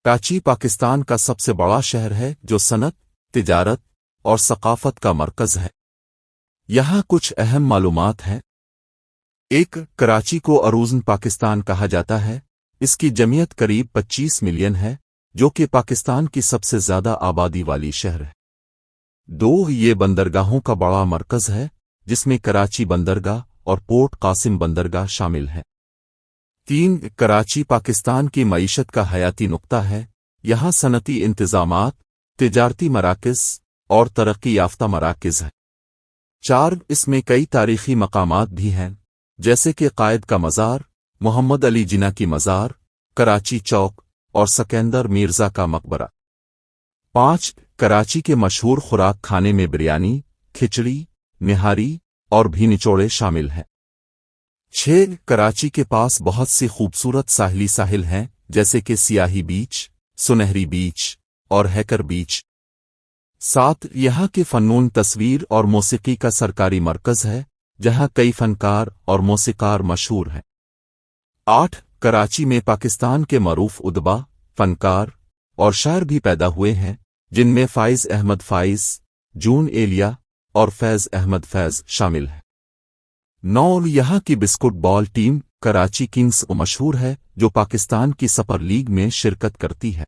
कराची पाकिस्तान का सबसे बड़ा शहर है जो सनत, तिजारत और सकाफत का मरकज है। यहाँ कुछ अहम मालूमात हैं। 1. कराची को अरूज़न पाकिस्तान कहा जाता है। इसकी जमीयत करीब 25 मिलियन है, जो कि पाकिस्तान की सबसे ज़्यादा आबादी वाली शहर है। 2. ये बंदरगाहों का बड़ा मरकज है, जिसमें कराची बंदरगाह और पोर्ट कासिम बंदरगाह शामिल है। 3. कराची पाकिस्तान की मईशत का हयाती नुक्ता है। यहाँ सनती इंतजामात, तिजारती मराकज़ और तरक्की याफ्ता मराकज़ हैं। 4. इसमें कई तारीख़ी मकामात भी हैं, जैसे कि कायद का मज़ार, मोहम्मद अली जिना की मज़ार, कराची चौक और सिकंदर मिर्ज़ा का मकबरा। 5. कराची के मशहूर खुराक खाने में बिरयानी, खिचड़ी, निहारी और भी निचोड़े शामिल हैं। 6. कराची के पास बहुत सी खूबसूरत साहिली साहिल हैं, जैसे कि सियाही बीच, सुनहरी बीच और हैकर बीच। 7. यहाँ के फ़नून तस्वीर और मौसीकी का सरकारी मरकज़ है, जहाँ कई फ़नकार और मौसीकार मशहूर हैं। 8. कराची में पाकिस्तान के मरूफ उदबा, फ़नकार और शायर भी पैदा हुए हैं, जिनमें फ़ाइज़ अहमद फ़ाइज़, जून एलिया और फैज़ अहमद फैज़ शामिल हैं। 9. यहाँ की biscuit ball team Karachi Kings मशहूर है, जो पाकिस्तान की सुपर लीग में शिरकत करती है।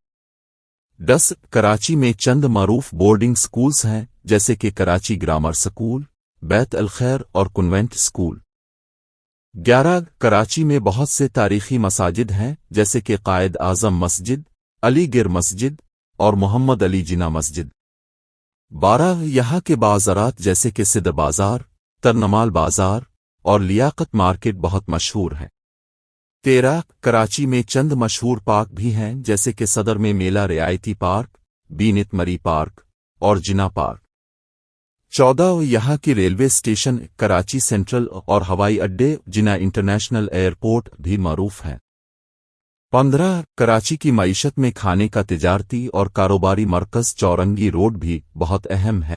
10. कराची में चंद मरूफ बोर्डिंग स्कूल्स हैं, जैसे कि कराची ग्रामर स्कूल, बैत अल खैर और कन्वेंट स्कूल। 11. कराची में बहुत से तारीख़ी मसाजिद हैं, जैसे कि कायद आज़म मस्जिद, अलीगिर मस्जिद और मोहम्मद अली जिना मस्जिद। 12. यहाँ के बाज़ारात जैसे कि सिद्र बाज़ार, तरनमाल बाज़ार और लियाकत मार्केट बहुत मशहूर हैं। 13. कराची में चंद मशहूर पार्क भी हैं, जैसे कि सदर में मेला रियायती पार्क, बीनित मरी पार्क और जिना पार्क। 14. यहाँ की रेलवे स्टेशन कराची सेंट्रल और हवाई अड्डे जिना इंटरनेशनल एयरपोर्ट भी मरूफ हैं। 15. कराची की मईशत में खाने का तिजारती और कारोबारी मरकज़ चौरंगी रोड भी बहुत अहम है।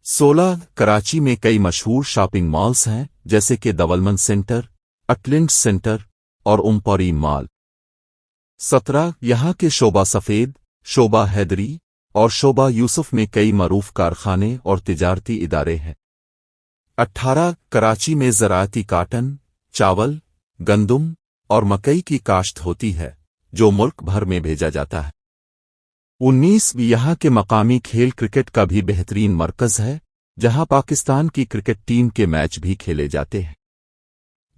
16. कराची में कई मशहूर शॉपिंग मॉल्स हैं, जैसे कि दवलमन सेंटर, अटलिंट्स सेंटर और उमपौरी मॉल। 17. यहाँ के शोबा सफ़ेद, शोबा हैदरी और शोबा यूसुफ में कई मरूफ कारखाने और तिजारती इदारे हैं। 18. कराची में ज़राअती काटन, चावल, गंदुम और मकई की काश्त होती है, जो मुल्क भर में भेजा जाता है। 19. यहाँ के मकामी खेल क्रिकेट का भी बेहतरीन मरकज़ है, जहाँ पाकिस्तान की क्रिकेट टीम के मैच भी खेले जाते हैं।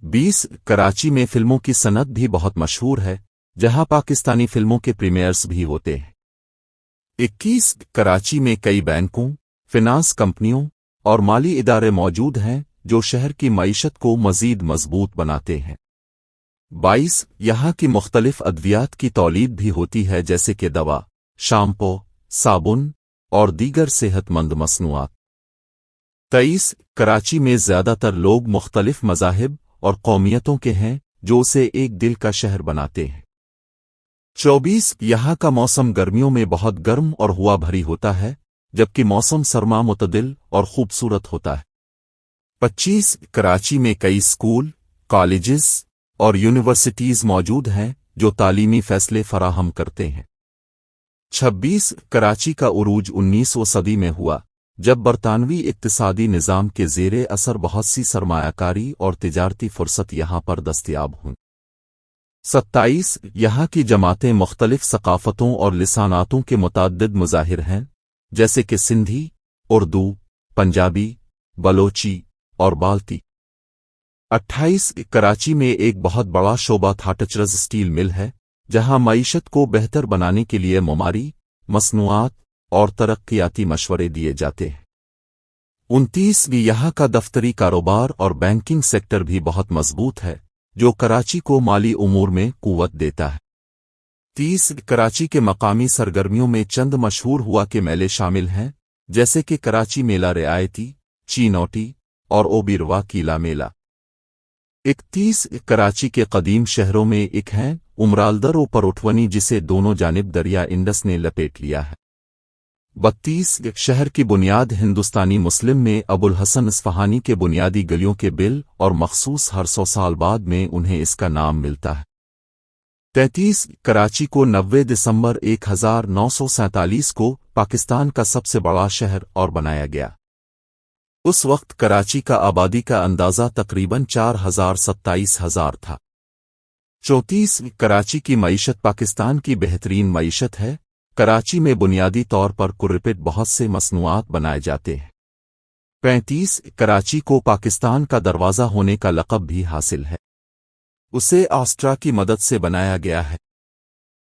20. कराची में फिल्मों की सनत भी बहुत मशहूर है, जहाँ पाकिस्तानी फिल्मों के प्रीमियर्स भी होते हैं। 21. कराची में कई बैंकों, फिनांस कंपनियों और माली इदारे मौजूद हैं, जो शहर की मईशत को मज़ीद मजबूत बनाते हैं। 22. यहाँ की मुख्तलिफ अद्वियात की तौलीद भी होती है, जैसे कि दवा, शैम्पू, साबुन और दीगर सेहतमंद मसनूआत। 23. कराची में ज़्यादातर लोग मुख्तलिफ मज़ाहिब और कौमियतों के हैं, जो उसे एक दिल का शहर बनाते हैं। 24. यहाँ का मौसम गर्मियों में बहुत गर्म और हवा भरी होता है, जबकि मौसम सरमा मुतदिल और खूबसूरत होता है। 25. कराची में कई स्कूल, कॉलेजेस और यूनिवर्सिटीज़ मौजूद हैं, जो तालीमी फ़ैसले फराहम करते हैं। 26. कराची का उरूज 19वीं सदी में हुआ, जब बरतानवी इक्तिसादी निज़ाम के ज़ेरे असर बहुत सी सरमायाकारी और तिजारती फ़ुर्सत यहाँ पर दस्तयाब हुई। 27. यहाँ की जमातें मुख्तलिफ सकाफ़तों और लिसानातों के मुतअद्दिद मुज़ाहिर हैं, जैसे कि सिंधी, उर्दू, पंजाबी, बलोची और बाल्ती। 28. कराची में एक बहुत बड़ा शोबा थाटचरज स्टील मिल है, जहाँ मईशत को बेहतर बनाने के लिए मुमारी, मसनूआत और तरक्कियाती मशवरे दिए जाते हैं। 29. यहाँ का दफ्तरी कारोबार और बैंकिंग सेक्टर भी बहुत मजबूत है, जो कराची को माली उमूर में कुव्वत देता है। 30. कराची के मकामी सरगर्मियों में चंद मशहूर हुआ के मेले शामिल हैं, जैसे कि कराची मेला रियायती, चीनौटी और ओबिरवा कीला मेला। 31. कराची के कदीम शहरों में एक हैं उमरालदर और परोठवनी, जिसे दोनों जानिब दरिया इंडस ने लपेट लिया है। 32. शहर की बुनियाद हिंदुस्तानी मुस्लिम में अबुल हसन इस्फहानी के बुनियादी गलियों के बिल और मखसूस हर 100 साल बाद में उन्हें इसका नाम मिलता है। 33 کراچی کو 90 دسمبر 1947 کو پاکستان کا سب سے بڑا شہر اور بنایا گیا۔ اس وقت کراچی کا آبادی کا اندازہ تقریباً 4,27,000 تھا۔ 34 کراچی کی معیشت پاکستان کی بہترین معیشت ہے۔ کراچی میں بنیادی طور پر کرپٹ بہت سے مصنوعات بنائے جاتے ہیں۔ 35 کراچی کو پاکستان کا دروازہ ہونے کا لقب بھی حاصل ہے۔ اسے آسٹرا کی مدد سے بنایا گیا ہے۔